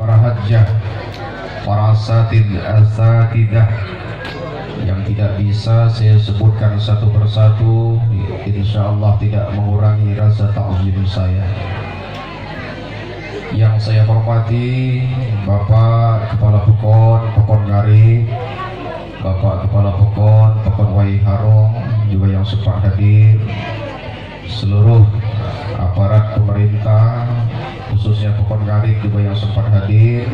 para hajjah, para asatidah yang tidak bisa saya sebutkan satu persatu, insya Allah tidak mengurangi rasa ta'zim saya. Yang saya hormati Bapak Kepala Pekon Ngari, Bapak Kepala Pekon Wai Harong, juga yang sempat hadir, seluruh aparat pemerintah khususnya Pekon Ngari juga yang sempat hadir.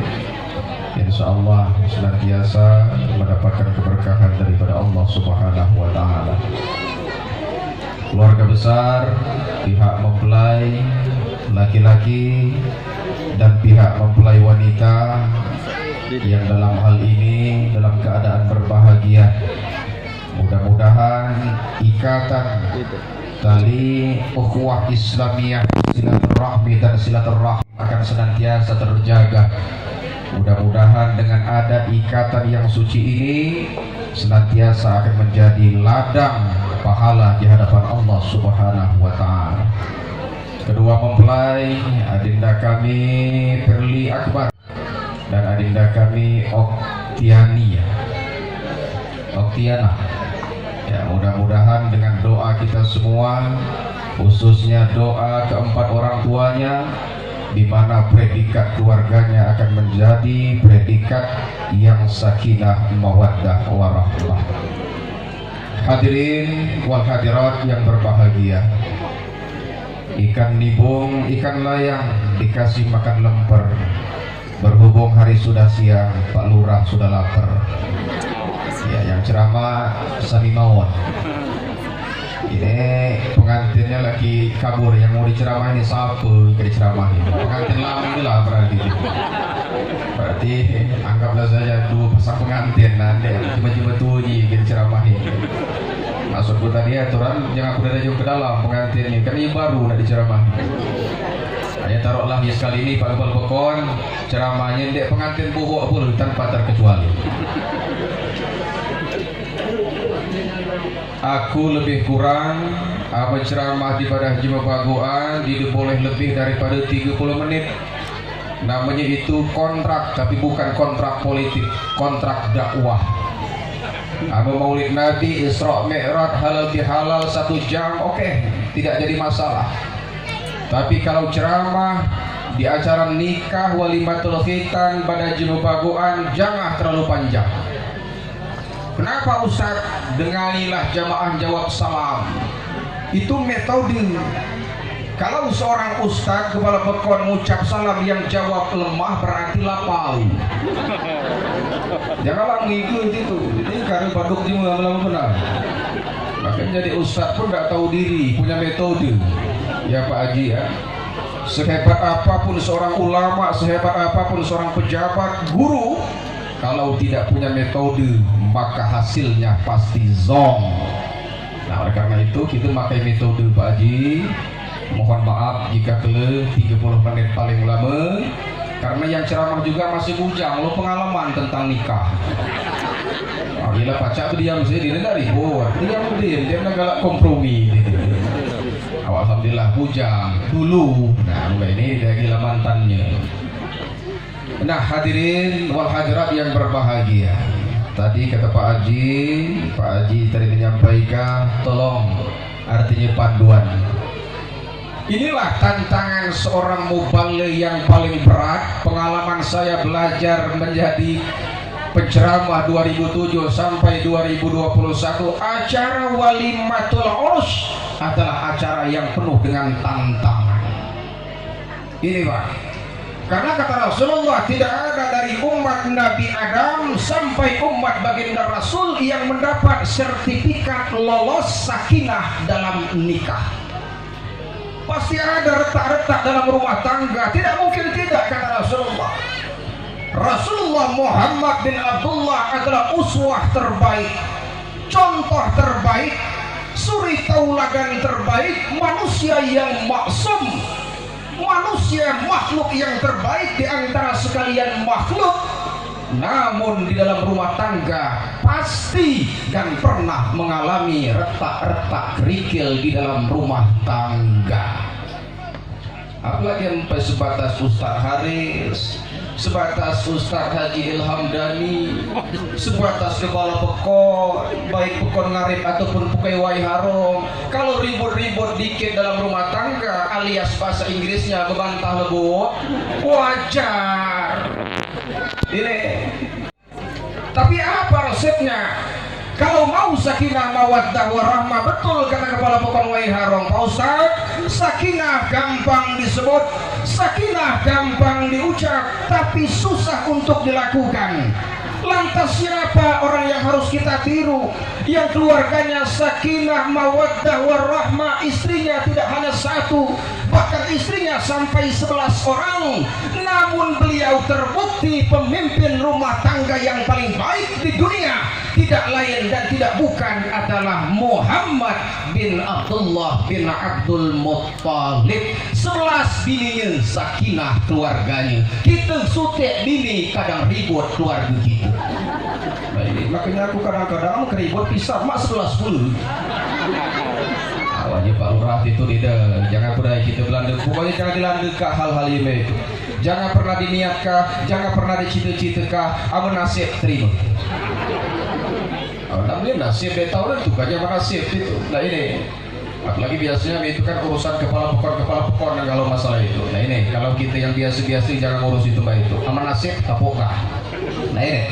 Insya Allah senantiasa mendapatkan keberkahan daripada Allah Subhanahu wa Ta'ala. Keluarga besar, pihak mempelai laki-laki dan pihak mempelai wanita yang dalam hal ini dalam keadaan berbahagia, mudah-mudahan ikatan tali ukhuwah Islamiyah, silaturahmi dan silaturahim akan senantiasa terjaga. Mudah-mudahan dengan ada ikatan yang suci ini senantiasa akan menjadi ladang pahala di hadapan Allah Subhanahu wa Ta'ala. Kedua mempelai, adinda kami Perli Akbar dan adinda kami Oktiana. Ya, mudah-mudahan dengan doa kita semua, khususnya doa keempat orang tuanya, di mana predikat keluarganya akan menjadi predikat yang sakinah mawaddah warahmah. Hadirin wal hadirat yang berbahagia, ikan nibung, ikan layang dikasih makan lemper. Berhubung hari sudah siang, Pak Lurah sudah lapar. Ya, yang ceramah Sami Mawon. Ini pengantinnya lagi kabur, yang mau diceramah ini siapa yang diceramahin? Pengantin lama ini lah berarti anggaplah saja dua pasang pengantin nanti cuma-cuma tuh yang diceramahin. Maksudku tadi aturan jangan udah jauh ke dalam pengantin ini, kan ini baru nak diceramahin. Hanya taruhlah ya sekali ini Pak Kepala Pekon ceramahnya dek pengantin bohok pun tanpa terkecuali. Aku lebih kurang menceramah di pada Haji Mabagoan tidak boleh lebih daripada 30 menit. Namanya itu kontrak, tapi bukan kontrak politik, kontrak dakwah. Maulid Nabi, Isra Mi'raj, halal bihalal 1 jam, oke, tidak jadi masalah. Tapi kalau ceramah di acara nikah, walimatul khitan pada Haji Mabagoan, jangan terlalu panjang. Kenapa Ustaz? Denganilah jamaah jawab salam. Itu metode. Kalau seorang Ustaz Kepala Pekon mengucap salam yang jawab lemah berarti lapau. Janganlah mengikut itu. Ini karena baduk di lama benar. Makanya jadi Ustaz pun tidak tahu diri, punya metode. Ya Pak Haji ya. Sehebat apapun seorang ulama, sehebat apapun seorang pejabat, guru, kalau tidak punya metode maka hasilnya pasti zong. Nah oleh karena itu kita pakai metode Pak Haji. Mohon maaf jika kele 30 menit paling lama, karena yang ceramah juga masih bujang lo pengalaman tentang nikah. Gila pacar diam sih dia tidak ribut, diam dia galak kompromi. Alhamdulillah bujang dulu. Nah ini dia gila mantannya. Nah hadirin wal hadirat yang berbahagia, tadi kata Pak Haji tadi menyampaikan tolong, artinya panduan. Inilah tantangan seorang mubaligh yang paling berat. Pengalaman saya belajar menjadi penceramah 2007 sampai 2021, acara walimatul urus adalah acara yang penuh dengan tantangan. Ini Pak, karena kata Rasulullah tidak ada dari umat Nabi Adam sampai umat baginda Rasul yang mendapat sertifikat lolos sakinah dalam nikah. Pasti ada retak-retak dalam rumah tangga, tidak mungkin tidak, kata Rasulullah. Rasulullah Muhammad bin Abdullah adalah uswah terbaik, contoh terbaik, suri tauladan terbaik, manusia yang maksum, manusia makhluk yang terbaik di antara sekalian makhluk. Namun di dalam rumah tangga pasti dan pernah mengalami retak-retak kerikil di dalam rumah tangga. Apalagi sampai sebatas Ustaz Haris sebatas Ustaz Haji Ilham Dhani, sebatas kepala pekon, baik pekon ngarip ataupun pukai wai harong. Kalau ribut-ribut dikit dalam rumah tangga alias bahasa Inggrisnya membantah lebur, wajar. Ini. Tapi apa resepnya? Kalau mau sakinah mawaddah warahmah, betul kata kepala pokok wai harong Pak Ustaz, sakinah gampang disebut, sakinah gampang diucap, tapi susah untuk dilakukan. Lantas siapa orang yang harus kita tiru, yang keluarganya sakinah mawaddah warahmah, istrinya tidak hanya satu, bahkan istrinya sampai 11 orang, namun beliau terbukti pemimpin rumah tangga yang paling baik di dunia, tidak lain dan tidak bukan adalah Muhammad bin Abdullah bin Abdul Muttalib. 11 bininya sakinah keluarganya. Kita sutek bini kadang ribut keluarga kita. Nah ini makanya aku kadang-kadang keribut pisah mak 11 puluh. Awalnya Pak Lurah itu tidak, jangan pernah kita belanda, pokoknya jangan dilanda ke hal-hal ini. Jangan pernah diniatkah, jangan pernah dicita-citakah, amun nasib terima. Namanya nasib dia tahu dan tugasnya apa nasib itu. Nah ini, apalagi biasanya itu kan urusan kepala pekon kalau masalah itu. Nah ini, kalau kita yang biasa-biasa jangan ngurus itu mbak itu. Aman nasib tapokah. Nah ini.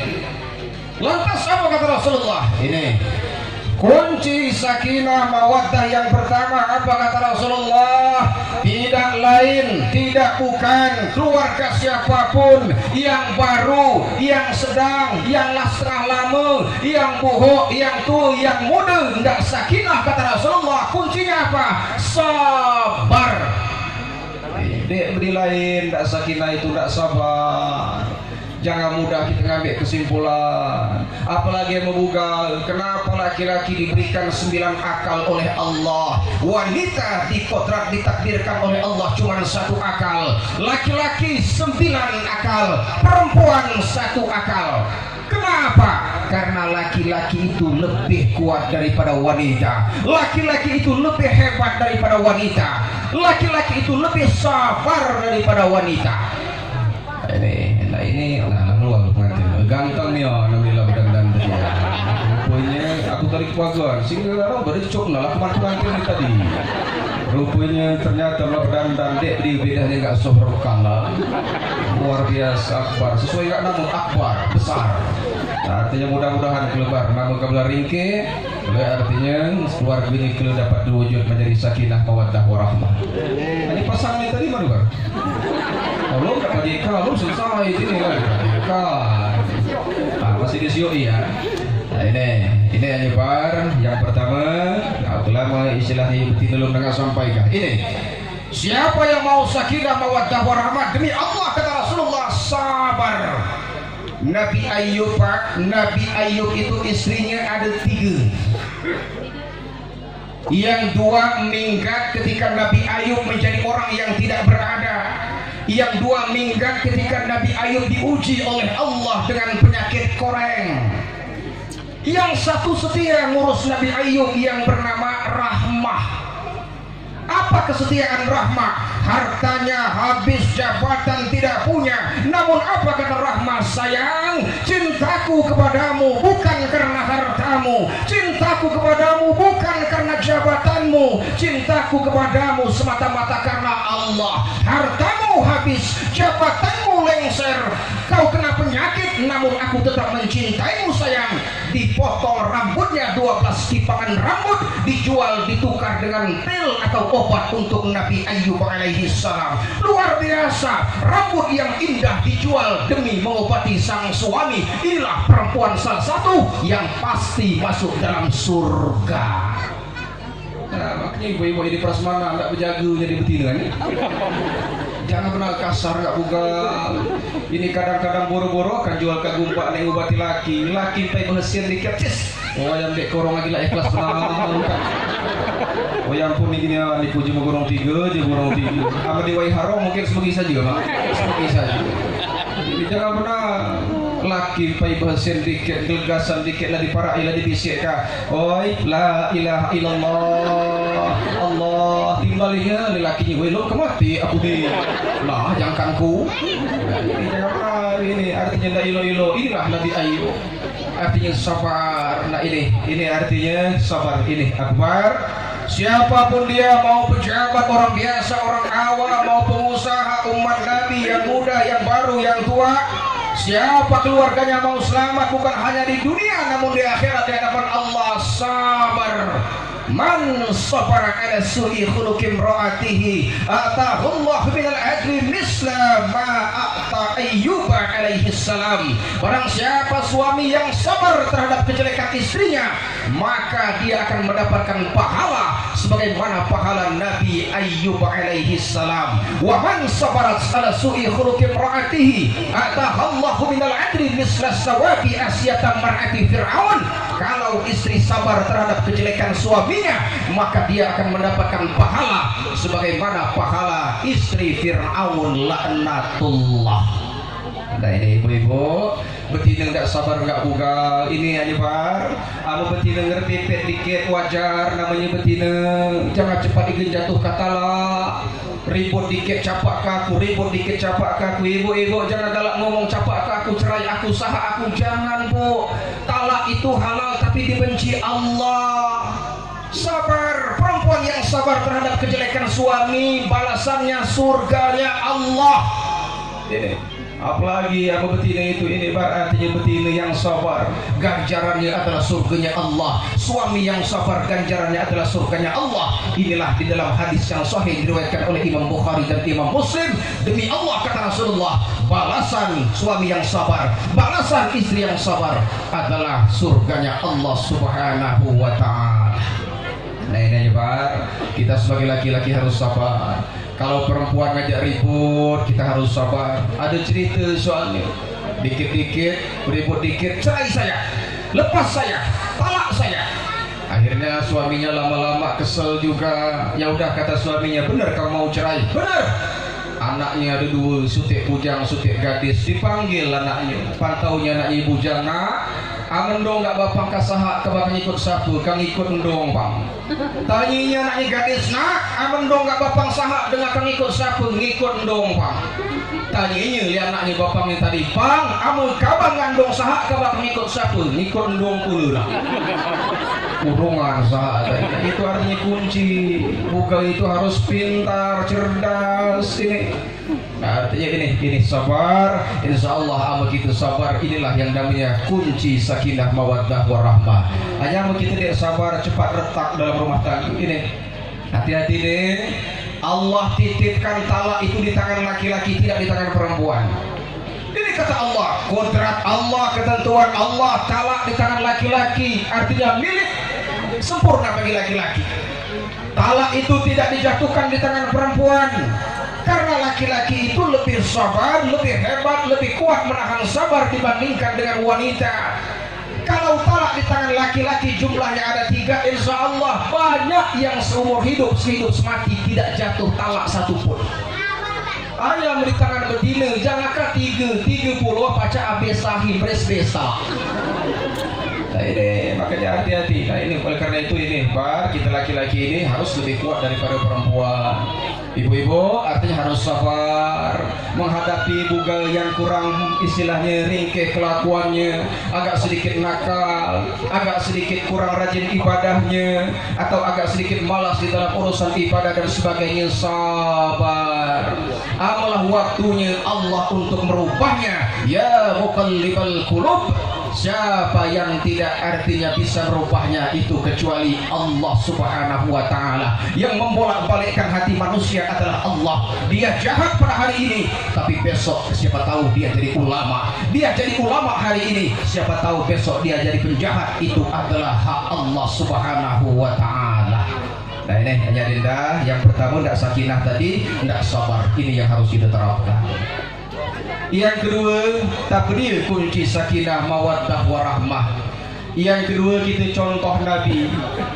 Lantas apa kata Rasulullah? Ini kunci sakinah mawaddah yang pertama apa kata Rasulullah? Tidak lain, tidak bukan keluarga siapapun, yang baru, yang sedang, yang setengah lama, yang bohong, yang tua, yang muda, tidak sakinah kata Rasulullah. Kuncinya apa? Sabar. Tidak beri lain, tidak sakinah itu tidak sabar. Jangan mudah kita ngambil kesimpulan. Apalagi yang membugal. Kenapa laki-laki diberikan 9 akal oleh Allah, wanita dikodrat ditakdirkan oleh Allah cuma 1 akal. Laki-laki 9 akal, perempuan 1 akal. Kenapa? Karena laki-laki itu lebih kuat daripada wanita. Laki-laki itu lebih hebat daripada wanita. Laki-laki itu lebih sabar daripada wanita. Ini luar pengantin ganteng nih namanya dan rupanya aku tarik pagar sehingga ada bercok lah pengantin tadi. Rupanya ternyata dan dek di bedanya nggak sobrokala luar biasa akbar sesuai nggak namun akbar besar. Nah, artinya mudah-mudahan kelebar namun kabar ringke artinya keluarga ini kalau dapat diwujud menjadi sakinah mawaddah warahmah. Ini pasangan tadi mana bang? Kalau nggak Pak lu selesai ini kan masih di sioi ya. Nah ini anyebar yang pertama. Aku lama istilahnya betul belum dengar sampaikan. Ini siapa yang mau sakinah mawaddah warahmah demi Allah kata Rasulullah sabar. Nabi Ayub Pak, Nabi Ayub itu istrinya ada 3. Yang 2 minggat ketika Nabi Ayub menjadi orang yang tidak berada. Yang 2 minggat ketika Nabi Ayub diuji oleh Allah dengan penyakit koreng. Yang 1 setia ngurus Nabi Ayub yang bernama Rahmah. Apa kesetiaan Rahmah? Hartanya habis, jabatan tidak punya, namun apa kata Rahmah? Sayang, cintaku kepadamu bukan karena hartamu, cintaku kepadamu bukan karena jabatanmu, cintaku kepadamu semata-mata karena Allah. Hartamu habis, jabatanmu lengser, kau kena penyakit, namun aku tetap mencintaimu sayang. Dipotong rambutnya 12 tipangan rambut, dijual ditukar dengan pil atau obat untuk Nabi Ayub alaihi salam. Luar biasa, rambut yang indah dijual demi mengobati sang suami. Inilah perempuan salah satu yang pasti masuk dalam surga. Nah, makanya ibu-ibu di prasmanan tidak berjaga jadi betina nih. Jangan pernah kasar gak bugal. Ini kadang-kadang boro-boro kan jual ke gumpak nih ngobati laki pay mesin dikit cis. Oh yang dek korong lagi lah ikhlas benar. Oh ya ampun ini dipuji menggorong 3 dia gorong 3. Apa di wai harong mungkin sebagai saja Pak. Sebagai saja. Jadi jangan pernah laki pay mesin dikit gelegasan dikit lah diparai lah dibisikkan. Oi la ilaha illallah Allah timbalinya lelakinya weh lo kemati aku di lah jangkangku. Ini jangan pernah artinya ndak ilo-ilo. Inilah Nabi Ayub, artinya sabar. Nah ini artinya sabar. Ini akbar. Siapapun dia, mau pejabat, orang biasa, orang awam, mau pengusaha, umat Nabi yang muda, yang baru, yang tua, siapa keluarganya mau selamat bukan hanya di dunia namun di akhirat di hadapan Allah, sabar. Man sabara ala su'i khuluqi imra'atihi atahu Allah minal ajri misla ma a'ta Ayyub alaihi salam. Barang siapa suami yang sabar terhadap kejelekan istrinya, maka dia akan mendapatkan pahala sebagaimana pahala Nabi Ayyub alaihi salam. Wa man sabara ala su'i khuluqi imra'atihi atahu Allah minal ajri misla sawabi asyata mar'ati Fir'aun. Kalau istri sabar terhadap kejelekan suaminya, maka dia akan mendapatkan pahala sebagaimana pahala istri Fir'aun laknatullah. Nah ini ibu-ibu, betina tidak sabar nggak bugal. Ini aja bar, kamu betina ngerti pet dikit wajar, namanya betina. Jangan cepat ingin jatuh katalah. Ribut dikit capak kaku, ribut dikit capak kaku. Ibu-ibu jangan galak ngomong capak kaku, cerai aku, sah aku. Jangan bu, talak itu halal tapi dibenci Allah. Sabar, perempuan yang sabar terhadap kejelekan suami, balasannya surganya Allah. Ini apalagi apa betina itu, ini artinya betina yang sabar, ganjarannya adalah surganya Allah. Suami yang sabar, ganjarannya adalah surganya Allah. Inilah di dalam hadis yang sahih diriwayatkan oleh Imam Bukhari dan Imam Muslim. Demi Allah kata Rasulullah, balasan suami yang sabar, balasan istri yang sabar adalah surganya Allah Subhanahu wa ta'ala. Nah ini Pak, kita sebagai laki-laki harus sabar. Kalau perempuan ngajak ribut, kita harus sabar. Ada cerita soalnya, dikit-dikit ribut dikit, cerai saya, lepas saya, talak saya. Akhirnya suaminya lama-lama kesel juga. Ya udah kata suaminya, benar kau mau cerai? Benar. Anaknya ada dua, sutik bujang, sutik gadis. Dipanggil anaknya, pantaunya anaknya bujang, nak, amen dong gak bapang kasaha kebang ikut satu, kang ikut dong bang. Tanyinya anaknya gadis, nak, amen dong gak bapang saha dengan kang ikut satu, ngikut dong bang. Tanyinya lihat anaknya bapangnya tadi, bang, amun kabang ngandong saha kebang ngikut satu, ngikut dong puluh lah. Kurungan saha tadi. Itu artinya kunci. Bukan itu harus pintar, cerdas. Ini nah, artinya ini sabar. Insya Allah begitu sabar, inilah yang namanya kunci sakinah mawaddah warahmah. Hanya begitu dia sabar, cepat retak dalam rumah tangga. Ini hati-hati deh. Allah titipkan talak itu di tangan laki-laki, tidak di tangan perempuan. Ini kata Allah, kodrat Allah, ketentuan Allah, talak di tangan laki-laki, artinya milik sempurna bagi laki-laki. Talak itu tidak dijatuhkan di tangan perempuan, karena laki-laki itu lebih sabar, lebih hebat, lebih kuat menahan sabar dibandingkan dengan wanita. Kalau talak di tangan laki-laki jumlahnya ada 3, insya Allah banyak yang seumur hidup semati tidak jatuh talak satupun. Hanya di tangan betina, jangankan 30 paca abesahi bres-besa. Nah ini makanya hati-hati. Nah ini oleh karena itu ini Pak, kita laki-laki ini harus lebih kuat daripada perempuan. Ibu-ibu artinya harus sabar menghadapi bugal yang kurang istilahnya ringkih kelakuannya, agak sedikit nakal, agak sedikit kurang rajin ibadahnya, atau agak sedikit malas di dalam urusan ibadah dan sebagainya. Sabar, amalah waktunya Allah untuk merubahnya. Ya muqallibal qulub, siapa yang tidak artinya bisa merubahnya itu kecuali Allah Subhanahu wa ta'ala. Yang membolak-balikkan hati manusia adalah Allah. Dia jahat pada hari ini, tapi besok siapa tahu dia jadi ulama. Dia jadi ulama hari ini, siapa tahu besok dia jadi penjahat. Itu adalah hak Allah Subhanahu wa ta'ala. Nah ini hanya Dinda, yang pertama tidak sakinah tadi, tidak sabar. Ini yang harus kita terapkan. Yang kedua, takdir kunci sakinah mawaddah warahmah. Yang kedua, kita contoh Nabi.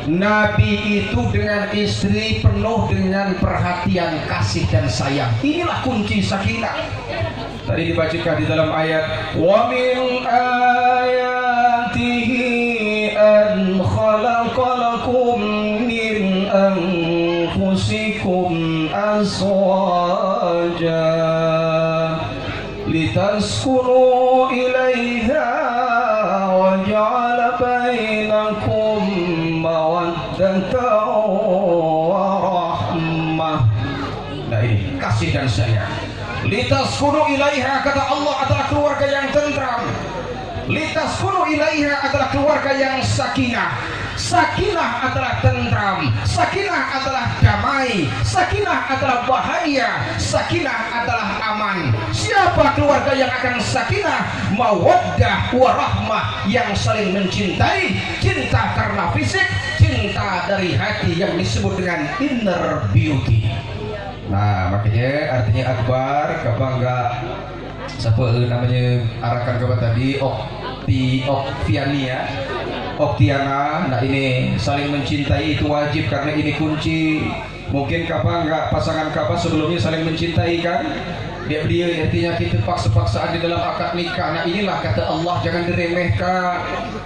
Nabi itu dengan istri penuh dengan perhatian, kasih dan sayang. Inilah kunci sakinah. Tadi dibacakan di dalam ayat, wa min ayatihi an khalaqalakum min anfusikum azwaja litaskunu litaskunu ilaiha wa ja'ala bainakum mawaddatan wa rahmah. Nah ini kasih dan sayang. Litaskunu ilaiha, kata Allah, adalah keluarga yang tentram. Litaskunu ilaiha adalah keluarga yang sakinah. Sakinah adalah tentram, sakinah adalah damai, sakinah adalah bahagia, sakinah adalah aman. Siapa keluarga yang akan sakinah? Mawaddah warahmah, yang saling mencintai, cinta karena fisik, cinta dari hati yang disebut dengan inner beauty. Nah makanya artinya akbar kebangga siapa namanya arakan kabar tadi Oktiana. Nah ini saling mencintai itu wajib karena ini kunci. Mungkin kapal enggak pasangan kapal sebelumnya saling mencintai kan? Dia artinya kita paksa-paksaan di dalam akad nikah. Nah inilah kata Allah, jangan diremehkan.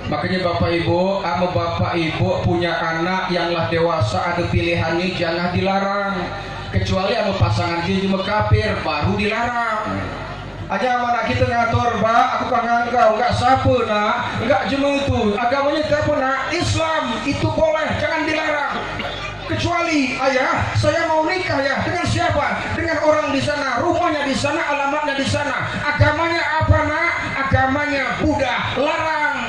Makanya bapak ibu punya anak yang lah dewasa, ada pilihannya, jangan dilarang. Kecuali sama pasangan dia cuma kafir baru dilarang. Aja mana kita ngatur, Pak, aku kangen kau, enggak siapa nak, enggak cuma itu, agamanya apa nak, Islam, itu boleh, jangan dilarang. Kecuali ayah, saya mau nikah ya, dengan siapa? Dengan orang di sana, rumahnya di sana, alamatnya di sana. Agamanya apa nak? Agamanya Buddha, larang.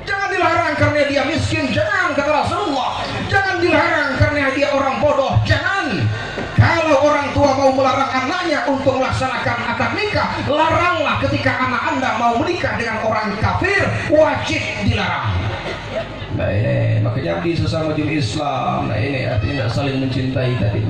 Jangan dilarang karena dia miskin, jangan, kata Rasulullah. Jangan dilarang karena dia orang bodoh, jangan. Kalau orang tua mau melarang anaknya untuk melaksanakan akad nikah, laranglah ketika anak Anda mau menikah dengan orang kafir, wajib dilarang. Nah ini makanya di sesama jenis Islam. Nah ini artinya tidak saling mencintai tadi.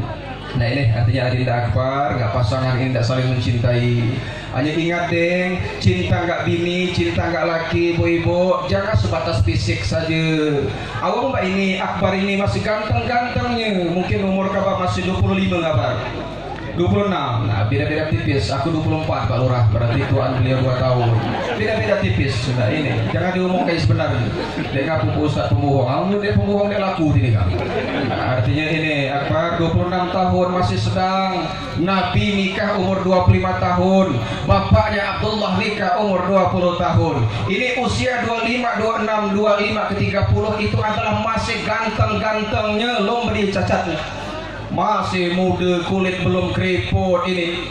Nah ini artinya adinda akbar, nggak pasangan ini tidak saling mencintai. Hanya ingat deng, cinta nggak bini, cinta nggak laki, ibu-ibu, jangan sebatas fisik saja. Awang mbak ini akbar ini masih ganteng-gantengnya, mungkin umur kabar masih 25 kabar. 26, nah beda-beda tipis. Aku 24 Pak Lurah, berarti tuan beliau 2 tahun. Beda-beda tipis. Nah ini, jangan diomong kayak sebenarnya. Dia ngaku ustaz pembohong, kamu dia pembohong dia laku ini kan. Nah, artinya ini Akbar 26 tahun masih sedang. Nabi nikah umur 25 tahun. Bapaknya Abdullah nikah umur 20 tahun. Ini usia 25, 26, 25 ke 30 itu adalah masih ganteng-gantengnya, belum beri cacatnya. Masih muda, kulit belum keriput ini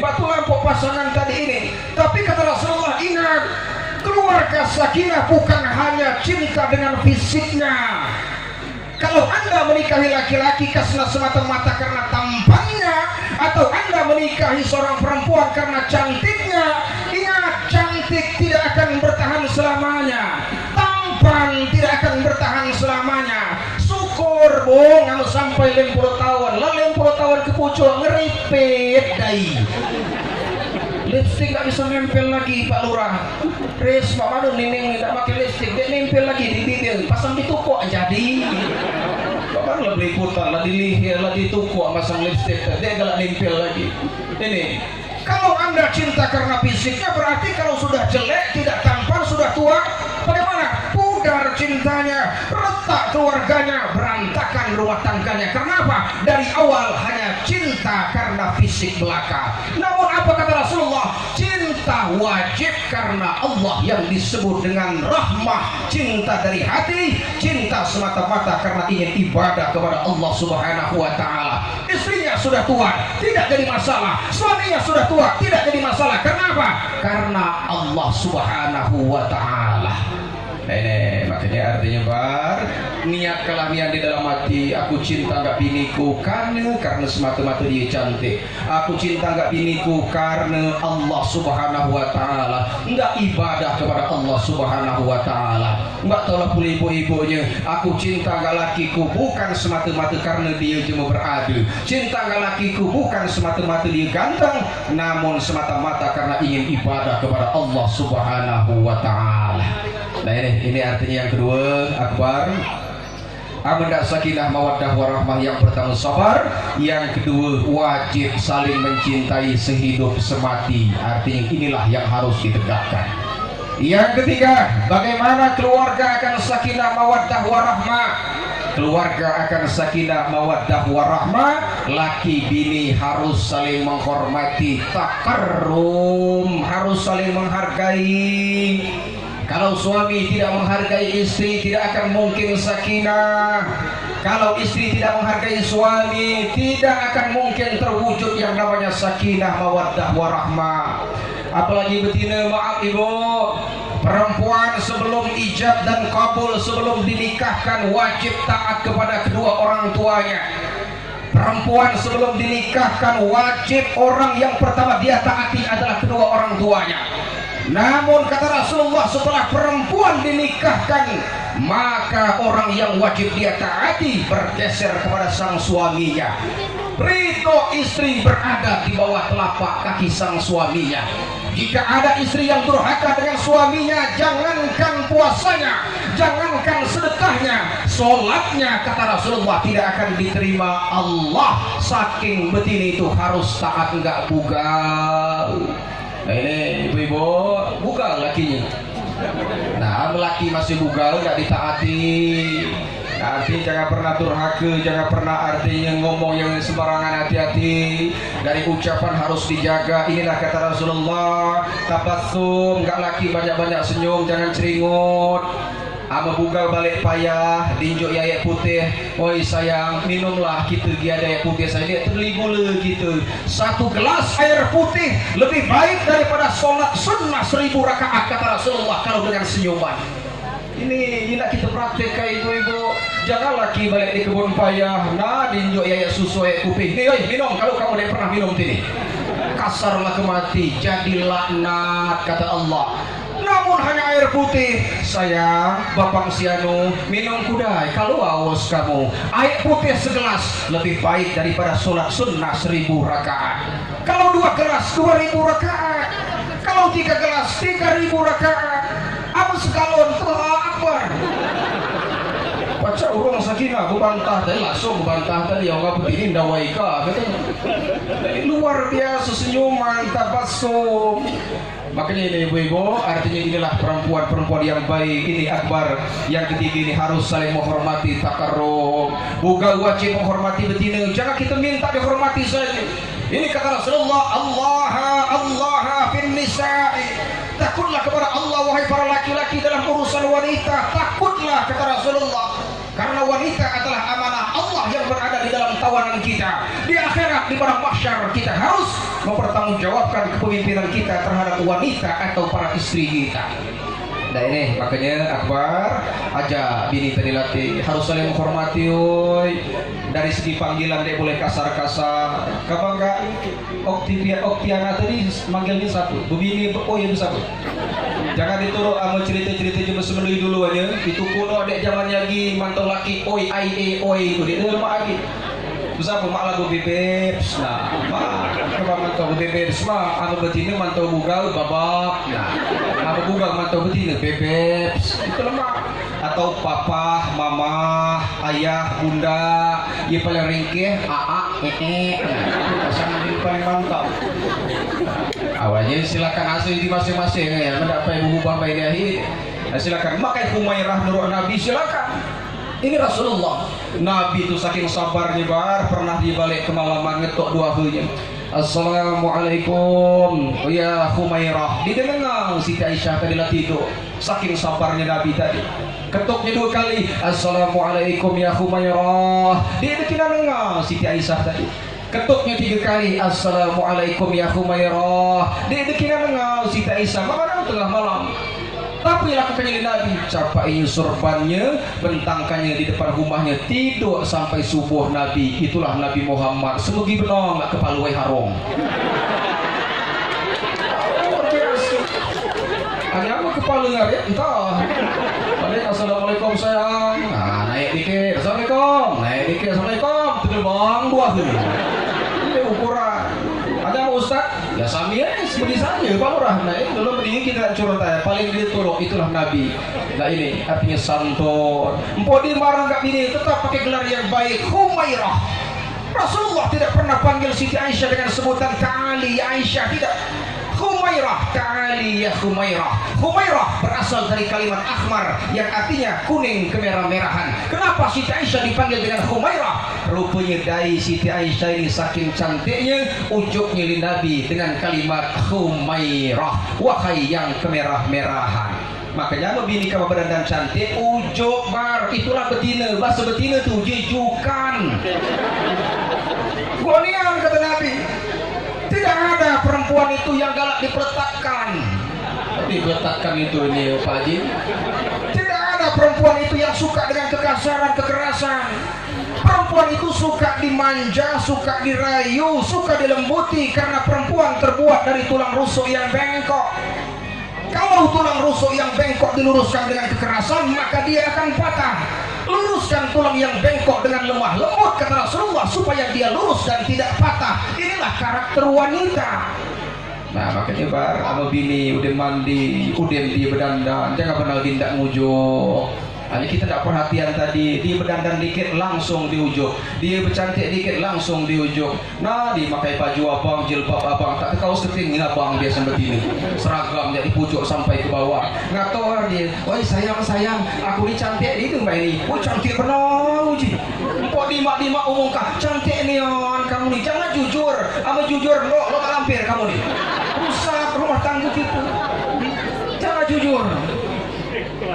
batu lampau pasangan tadi ini. Tapi kata Rasulullah, ingat, keluarga sakinah bukan hanya cinta dengan fisiknya. Kalau Anda menikahi laki-laki karena semata-mata karena tampannya, atau Anda menikahi seorang perempuan karena cantiknya, ingat, cantik tidak akan bertahan selamanya, tampan tidak akan bertahan selamanya. Syukur bung, anu sampai 50 tahun, lalu 50 tahun ke pucuk ngeripet dai. Lipstick nggak bisa nempel lagi Pak Lurah. Res Pak Madu nining tidak pakai lipstick, dia nempel lagi di bibir, pasang di toko jadi. Pak Madu lah beli putar, lah dilihir, lah di toko pasang lipstick, dia galak nempel lagi. Ini, kalau Anda cinta karena fisiknya, berarti kalau sudah jelek, tidak tampan, sudah tua, bagaimana? Pudar cintanya, retak keluarganya, berantakan rumah tangganya. Kenapa? Dari awal hanya cinta karena fisik belaka. Namun apa kata Rasulullah? Cinta wajib karena Allah yang disebut dengan rahmah. Cinta dari hati, cinta semata-mata karena ingin ibadah kepada Allah Subhanahu wa Ta'ala. Istrinya sudah tua, tidak jadi masalah. Suaminya sudah tua, tidak jadi masalah. Kenapa? Karena Allah Subhanahu wa Ta'ala. Nah ini makanya artinya bar, niat kelamian di dalam hati. Aku cinta nggak biniku karena semata-mata dia cantik. Aku cinta nggak biniku karena Allah Subhanahu wa Ta'ala. Nggak ibadah kepada Allah Subhanahu wa Ta'ala. Nggak tolak pula ibu-ibunya. Aku cinta nggak lakiku bukan semata-mata karena dia cuma beradu. Cinta nggak lakiku bukan semata-mata dia ganteng, namun semata-mata karena ingin ibadah kepada Allah Subhanahu wa Ta'ala. Nah ini artinya yang kedua, akbar. Amanah sakinah mawaddah warahmah, yang pertama sabar, yang kedua wajib saling mencintai sehidup semati. Artinya inilah yang harus ditegakkan. Yang ketiga, bagaimana keluarga akan sakinah mawaddah warahmah? keluarga akan sakinah mawaddah warahmah. Laki bini harus saling menghormati, takarrum, harus saling menghargai. Kalau suami tidak menghargai istri, tidak akan mungkin sakinah. Kalau istri tidak menghargai suami, tidak akan mungkin terwujud yang namanya sakinah mawaddah warahmah. Apalagi betina, maaf ibu, perempuan sebelum ijab dan kabul, sebelum dinikahkan wajib taat kepada kedua orang tuanya. Perempuan sebelum dinikahkan wajib orang yang pertama dia taati adalah kedua orang tuanya. Namun kata Rasulullah, setelah perempuan dinikahkan, maka orang yang wajib dia taati bergeser kepada sang suaminya. Ridho istri berada di bawah telapak kaki sang suaminya. Jika ada istri yang durhaka dengan suaminya, jangankan puasanya, jangankan sedekahnya, sholatnya kata Rasulullah tidak akan diterima Allah. Saking betina itu harus taat, enggak bugal. Nah ini ibu-ibu bugal lakinya. Nah laki masih bugal nggak ditaati. Nanti jangan pernah durhaka, jangan pernah artinya ngomong yang sembarangan, hati-hati. Dari ucapan harus dijaga. Inilah kata Rasulullah, tabassum, nggak laki banyak-banyak senyum, jangan ceringut. Ama bugal balik payah, dinjuk air putih. Oi sayang, minumlah kita dia ada air putih saya dia terbeli gula gitu. 1 gelas air putih lebih baik daripada solat sunnah 1000 rakaat kata Rasulullah kalau dengan senyuman. Ini nak kita praktekkan ibu-ibu. Jangan laki balik di kebun payah, nah dinjuk air susu air putih. Nih oi minum kalau kamu tidak pernah minum ini. Kasarlah kemati, jadi laknat kata Allah. Namun hanya air putih, sayang, Bapak Sianu, minum kudai kalau haus kamu. Air putih segelas lebih baik daripada sholat sunnah 1000 rakaat. Kalau 2 gelas 2000 rakaat. Kalau 3 gelas 3000 rakaat. Apa sekalon Allahu Akbar. Baca urung sakinah, bantah tadi langsung bantah tadi yang apa ini dawaika katanya. Luar biasa senyuman, tabassum. Makanya ini ibu-ibu, artinya inilah perempuan-perempuan yang baik. Ini akbar. Yang ketiga ini harus saling menghormati, takarrum. Bukan wajib menghormati betina. Jangan kita minta dihormati saja. Ini kata Rasulullah, Allah fin nisa'i. Takutlah kepada Allah wahai para laki-laki dalam urusan wanita. Takutlah kata Rasulullah. Karena wanita adalah amanah Allah yang berada di dalam tawanan kita. Di akhirat, di padang mahsyar, kita harus mempertanggungjawabkan kepemimpinan kita terhadap wanita atau para istri kita. Nah ini makanya akbar aja bini tadi latih harus saling menghormati. Dari segi panggilan dia boleh kasar-kasar. Kapan enggak Oktiana tadi manggilnya satu, bini oh ya satu. Jangan diturut sama cerita-cerita cuma semenui dulu aja. Itu kuno adek zamannya lagi mantau laki oi ai oi itu dia lemah lagi. Besar mak lagu bebebs. Nah, mak mantau bebebs mah anu betina mantau bugal babak. Nah, anu bugal mantau betina bebebs. Itu lemah. Atau papa, mama, ayah, bunda, yang paling ringkih, pasangan ini paling mantap. Awalnya silakan asli di masing-masing ya, mendapat ibu bapak ini. Silakan makai Humairah nurut Nabi silakan. Ini Rasulullah. Nabi itu saking sabarnya bar pernah dibalik kemalaman ngetok 2 hanya. Assalamualaikum ya Humairah. Didengar Siti Aisyah tadi lah tidur. Saking sabarnya Nabi tadi. Ketuknya 2 kali. Assalamualaikum ya Humairah. Dia tidak dengar Siti Aisyah tadi. Ketuknya 3 kali. Assalamualaikum ya Humairah. Dia tidak dengar Siti Aisyah. Mana tengah malam. Tapi lakukannya Nabi, capai surbannya, bentangkannya di depan rumahnya, tidur sampai subuh Nabi. Itulah Nabi Muhammad. Semugi benong nggak kepaluai harong. Hanya apa kepala ngarit entah. Balik assalamualaikum sayang. Nah, naik dikit. Assalamualaikum. Naik dikit. Assalamualaikum. Terbang 2 kali. Ini ukuran. Ada Ustaz? Ya sami aja seperti saja Pak Lurah. Nah ini dulu mending kita curhat aja. Paling ditolong itulah Nabi. Nah ini artinya santun. Empok di marah enggak bini tetap pakai gelar yang baik Humairah. Rasulullah tidak pernah panggil Siti Aisyah dengan sebutan Kali Aisyah, tidak. Humairah Humairah, ta'ali ya Humairah. Humairah berasal dari kalimat ahmar yang artinya kuning kemerah-merahan. Kenapa Siti Aisyah dipanggil dengan Humairah? Rupanya dai Siti Aisyah ini saking cantiknya, ujuknya di Nabi dengan kalimat Humairah, wahai yang kemerah-merahan. Makanya bini kamu berdandan cantik, ujuk bar, itulah betina. Bahasa betina tuh jejukan. Gonian kata Nabi. Tidak ada perempuan itu yang galak dipeletakkan. Dipeletakkan itu ini Pak Haji. Tidak ada perempuan itu yang suka dengan kekasaran, kekerasan. Perempuan itu suka dimanja, suka dirayu, suka dilembuti, karena perempuan terbuat dari tulang rusuk yang bengkok. Kalau tulang rusuk yang bengkok diluruskan dengan kekerasan, maka dia akan patah. Luruskan tulang yang bengkok dengan lemah lembut, kata Rasulullah, supaya dia lurus dan tidak patah. Inilah karakter wanita. Nah makanya bar sama bini udah mandi, udah dia berdandan, jangan pernah dindak ngujuk. Hanya kita tidak perhatian tadi, dia berdandan dikit langsung diujuk, dia bercantik dikit langsung diujuk. Nah dia pakai baju abang, jilbab abang, tak kaos ketingin abang dia sampai ini, seragam jadi pucuk sampai ke bawah. Ngator dia, woi sayang sayang, aku ini cantik itu mbak ini, oh cantik benar uji. Kok dimak umumkah, cantik nih on kamu nih, jangan jujur, ama jujur lo tak lampir kamu nih, rusak rumah tangga kita. Jangan jujur.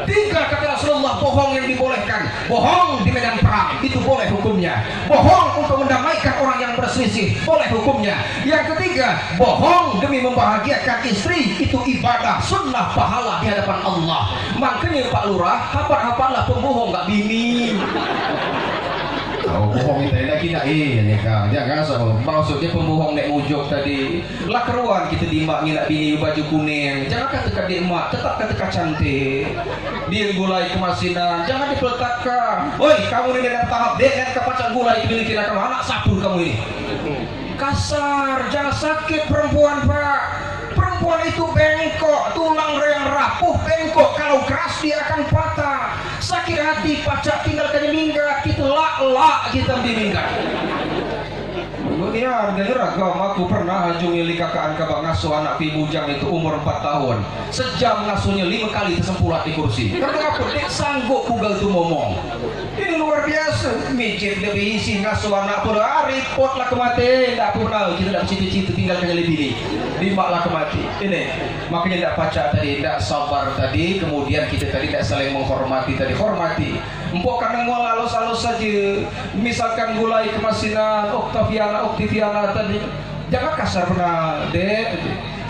Tiga kata Rasulullah, bohong yang dibolehkan. Bohong di medan perang, itu boleh hukumnya. Bohong untuk mendamaikan orang yang berselisih, boleh hukumnya. Yang ketiga, bohong demi membahagiakan istri, itu ibadah, sunnah, pahala di hadapan Allah. Makanya Pak Lurah, hafal-hafallah pembohong gak bini. Oh, bohong itu lagi nak ini kan, jangan so. Maksudnya pembohong nek ujuk tadi. Lah keruan kita dimak nak bini baju kuning. Jangan katakan dia emak, tetap katakan cantik. Dia gulai kemasinan, jangan dipeletakkan. Oi, kamu ini dalam tahap dengan kepacan gulai dimiliki kamu anak sabur kamu ini. Kasar, jangan sakit perempuan Pak. Perempuan itu bengkok, tulang yang rapuh bengkok. Kalau keras dia akan patah. Sakit hati pacak tinggalkannya minggat, kita lak kita diminggat. Kemudian harganya ragam. Aku pernah hajungi kakak kabak ngasuh anak pi bujang itu umur 4 tahun. Sejam ngasuhnya 5 kali tersempulat di kursi. Karena apa? Dia sanggup pugal tuh ngomong. Ini luar biasa. Mijit lebih isi ngasuh anak pun repot lah kemati. Tak pernah kita tak cita-cita tinggalkannya lebih ni. Limaklah kemati. Ini makanya tidak pacak tadi, tidak sabar tadi. Kemudian kita tadi tidak saling menghormati tadi. Hormati. Empok kadang mau halus-halus saja. Misalkan gulai kemasinan, Oktaviana tadi. Jangan kasar pernah, Dek.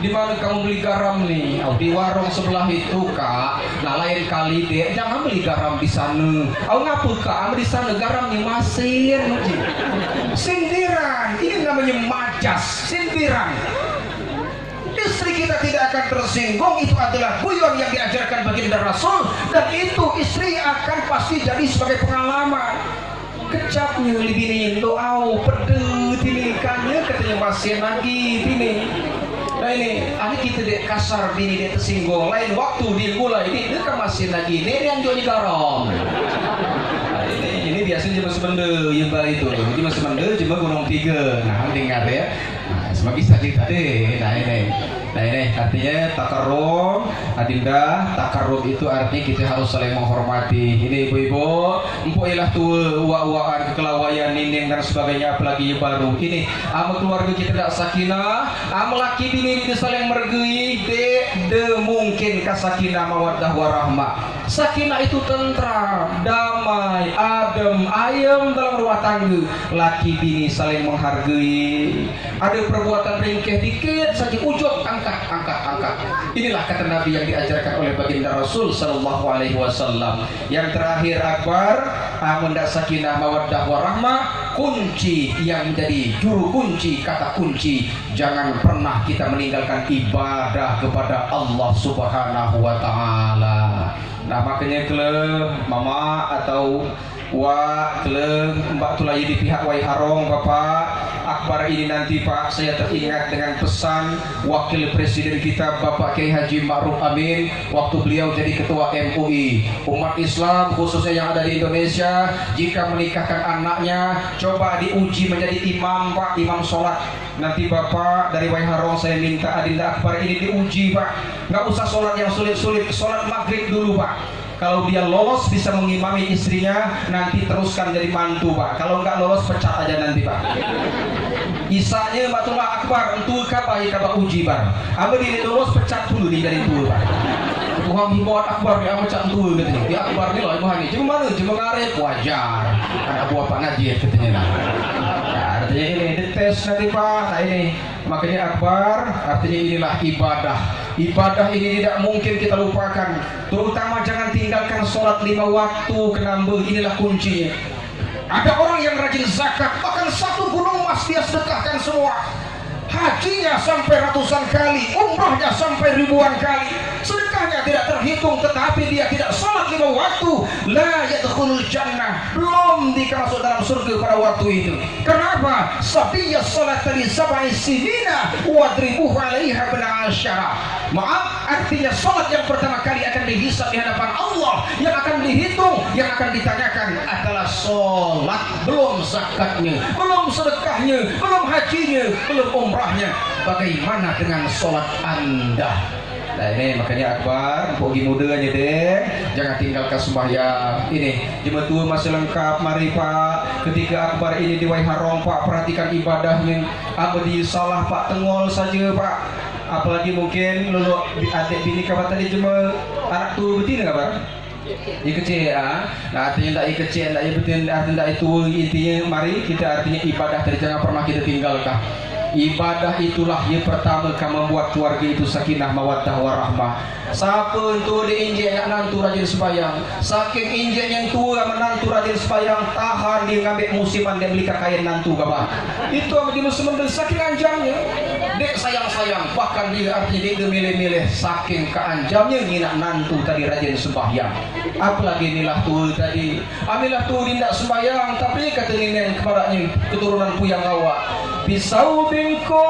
Di mana kamu beli garam nih? Oh, di warung sebelah itu Kak. Nah lain kali Dek, jangan beli garam di sana. Oh ngapur Kak, di sana garamnya masin. Sindiran, ini namanya majas, sindiran. Istri kita tidak akan tersinggung, itu adalah guyon yang diajarkan baginda Rasul, dan itu istri akan pasti jadi sebagai pengalaman. Kecapnya libini doau pedet ini kannya katanya masih lagi ini. Nah ini kita dek kasar bini dek tersinggung, lain waktu dia gula ini dia kan masih lagi ini yang jualnya garam. Nah, ini biasanya cuma semende yang balik itu, jadi masih semende cuma gunung 3. Nah dengar ya. Nah, semakin tadi. Nah ini artinya takarrum, adinda. Takarrum itu artinya kita harus saling menghormati. Ini ibu-ibu, empuk ilah tua, uak-uakan, kekelawaian, nining dan sebagainya, apalagi baru. Ini ama keluarga kita tidak sakinah, ama laki bini kita saling mergui, de mungkin kasakinah mawaddah warahmah. Sakinah itu tentram, damai, adem, ayem dalam rumah tangga. Laki bini saling menghargai. Ada perbuatan ringkih dikit saja ujung angkat. Inilah kata Nabi yang diajarkan oleh baginda Rasul sallallahu alaihi wasallam. Yang terakhir akbar, amundak sakinah mawaddah warahmah, kunci yang menjadi juru kunci, kata kunci. Jangan pernah kita meninggalkan ibadah kepada Allah Subhanahu wa taala. Nah makanya mama atau Wah, keleng Mbak Tulai di pihak Waiharong, Bapak akbar ini nanti Pak, saya teringat dengan pesan Wakil Presiden kita Bapak Kiai Haji Ma'ruf Amin waktu beliau jadi Ketua MUI. Umat Islam khususnya yang ada di Indonesia, jika menikahkan anaknya coba diuji menjadi imam Pak, imam sholat. Nanti Bapak dari Waiharong saya minta Adinda Akbar ini diuji Pak, nggak usah sholat yang sulit-sulit, sholat maghrib dulu Pak. Kalau dia lolos bisa mengimami istrinya, nanti teruskan jadi mantu Pak. Kalau nggak lolos pecat aja nanti Pak. Isanya Batullah Akbar entu kabai kaba uji Pak. Apa dia lolos pecat dulu di dari itu Pak. Tuhan himbauan Akbar dia pecat entu gitu. Di Akbar ni loh ibu Cuma mana? Cuma ngarep wajar. Anak buah Pak Najib katanya lah. Nah, artinya ini dites nanti Pak. Nah ini makanya Akbar artinya inilah ibadah. Ibadah ini tidak mungkin kita lupakan, terutama jangan tinggalkan sholat 5 waktu kenambah, inilah kuncinya. Ada orang yang rajin zakat, bahkan 1 gunung emas dia sedekahkan semua. Hajinya sampai ratusan kali, umrahnya sampai ribuan kali, sedekahnya tidak terhitung, tetapi dia tidak sholat 5 waktu. La yadkhulul jannah, belum masuk dalam surga pada waktu itu. Kenapa? Sabiyya sholat li sab'i sinina wadribuhu 'alaiha bil 'asyara. Maaf, artinya sholat yang pertama kali akan dihisab di hadapan Allah, yang akan dihitung, yang akan ditanyakan adalah sholat, belum zakatnya, belum sedekahnya, belum hajinya, belum umrahnya. Bagaimana dengan sholat Anda? Nah ini makanya Akbar, pogi mudanya deh, jangan tinggalkan sembahyang. Ini jemaah tua masih lengkap, mari Pak. Ketika Akbar ini di Waiharong Pak, perhatikan ibadahnya. Abdi salah Pak, tengol saja Pak. Apalagi mungkin lulu adik bini kabar tadi cuma anak tua betina kabar. Kecil ya. Nah artinya tidak kecil, tidak betul, artinya itu intinya mari kita artinya ibadah tadi jangan pernah kita tinggalkan. Ibadah itulah yang pertama akan membuat keluarga itu sakinah mawaddah warahmah. Siapa itu diinjek nak nantu rajin sembahyang, saking injek yang tua menantu rajin sembahyang, tahan dia ngambil musiman dia beli kain nantu kabar. Itu apa jenis semental saking anjangnya. Dek sayang-sayang, bahkan dia artinya dia milih-milih saking keanjamnya nginak nantu tadi rajin sembahyang. Apalagi inilah tua tadi, amilah tua tidak sembahyang, tapi kata nenek kepadanya keturunan puyang awak. Pisau bingko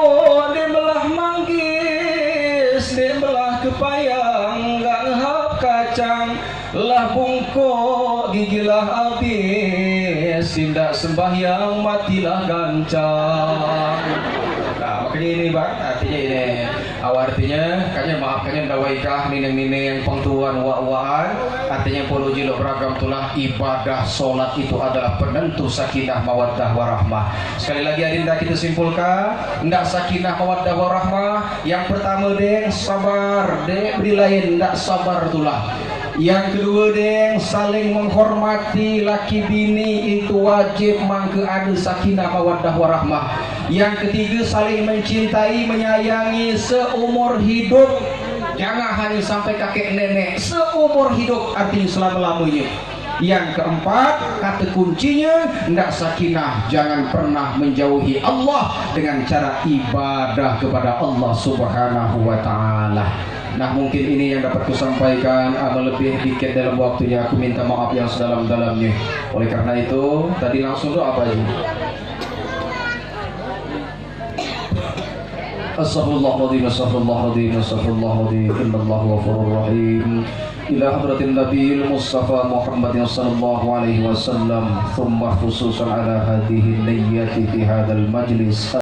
dia belah manggis, dia belah kepayang, gak ngehap kacang, lah bungko gigilah habis, tindak sembahyang matilah gancang. Nah makanya ini Bang, artinya ini artinya kayaknya maaf kayaknya dawaikah nini-nini yang pengtuan wa-waan, artinya puluh jiluk beragam itulah ibadah solat itu adalah penentu sakinah mawaddah warahmah. Sekali lagi adinda kita simpulkan, ndak sakinah mawaddah warahmah yang pertama deng sabar, deng beri lain ndak sabar itulah. Yang kedua deng saling menghormati laki bini itu wajib mangke ada sakinah mawaddah warahmah. Yang ketiga saling mencintai menyayangi seumur hidup, jangan hanya sampai kakek nenek, seumur hidup artinya selama-lamanya. Yang keempat kata kuncinya ndak sakinah, jangan pernah menjauhi Allah dengan cara ibadah kepada Allah Subhanahu wa taala. Nah mungkin ini yang dapat kusampaikan, amal lebih dikit dalam waktunya aku minta maaf yang sedalam-dalamnya. Oleh karena itu tadi langsung doa apa ini? Astaghfirullahaladzim, astaghfirullahaladzim, astaghfirullahaladzim, innallahu ghafurur rahim. Ila hadratin Nabiil Mustafa Muhammadin sallallahu alaihi wasallam, thumma khususan ala hadhihi niyyati fi hadzal majlis.